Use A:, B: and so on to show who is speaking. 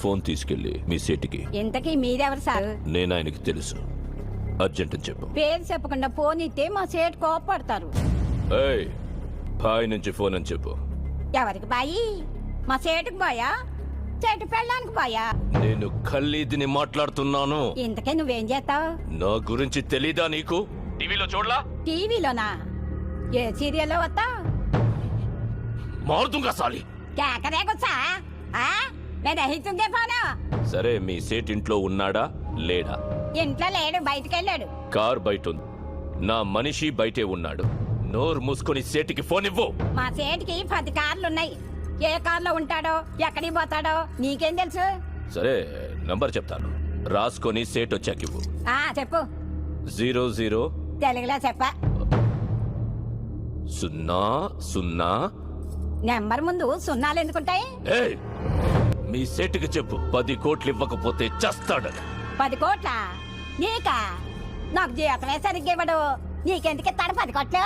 A: Phone తీసుకెళ్ళి మీ సేటికి.
B: ఇంతకీ మీరెవరు సార్?
A: నేను ఆయనకి తెలుసు. అర్జెంట్ అని చెప్పు.
B: పేరు చెప్పకుండా ఫోన్ ఇస్తే మా సేటు కోపడతారు.
A: ఏయ్, బాయ్ నుంచి ఫోన్ అని చెప్పు.
B: ఎవరికి బాయి? మా సేటుకు బాయా, చెట్టు పెళ్ళడానికి బాయా?
A: నేను ఖల్లీదిని మాట్లాడుతున్నాను.
B: ఇంతకే నువ్వేం చేస్తావు?
A: నా గురించి తెలీదా నీకు? టీవీలో చూడలా?
B: టీవీలోనా? ఏ సీరియల్లో వస్తా?
A: మారుతుంగా సాలి.
B: కేకరేకొచ్చా? నేను అహితుందే ఫోను.
A: సరే, మీ సేట్ ఇంట్లో ఉన్నాడా లేడా?
B: ఇంట్లో లేడు, బయటికెళ్ళాడు.
A: కార్ బయట ఉంది. నా మనిషి బయటే ఉన్నాడు. నోరు మూసుకొని సేటికి ఫోన్ ఇవ్వు.
B: మా సేటికి 10 కార్లున్నాయి. ఏ కార్లో ఉంటాడో, ఎక్కడికి పోతాడో నీకేం తెలుసు?
A: సరే, నంబర్ చెప్తాను, రాసుకొని సేట్ వచ్చాక ఇవ్వు.
B: చెప్పు.
A: 00
B: తెలుగులో చెప్పా.
A: 00.
B: నెంబర్ ముందు సున్నాలు ఎందుకుంటాయి?
A: ఏయ్, మీ సేటుకి చెప్పు 10 కోట్లు ఇవ్వకపోతే చస్తాడని.
B: 10 కోట్ల? నీకా? నాకు జీతమే సరిగ్గా ఇవ్వడు. నీకెందుకు ఇస్తాడు 10 కోట్లు?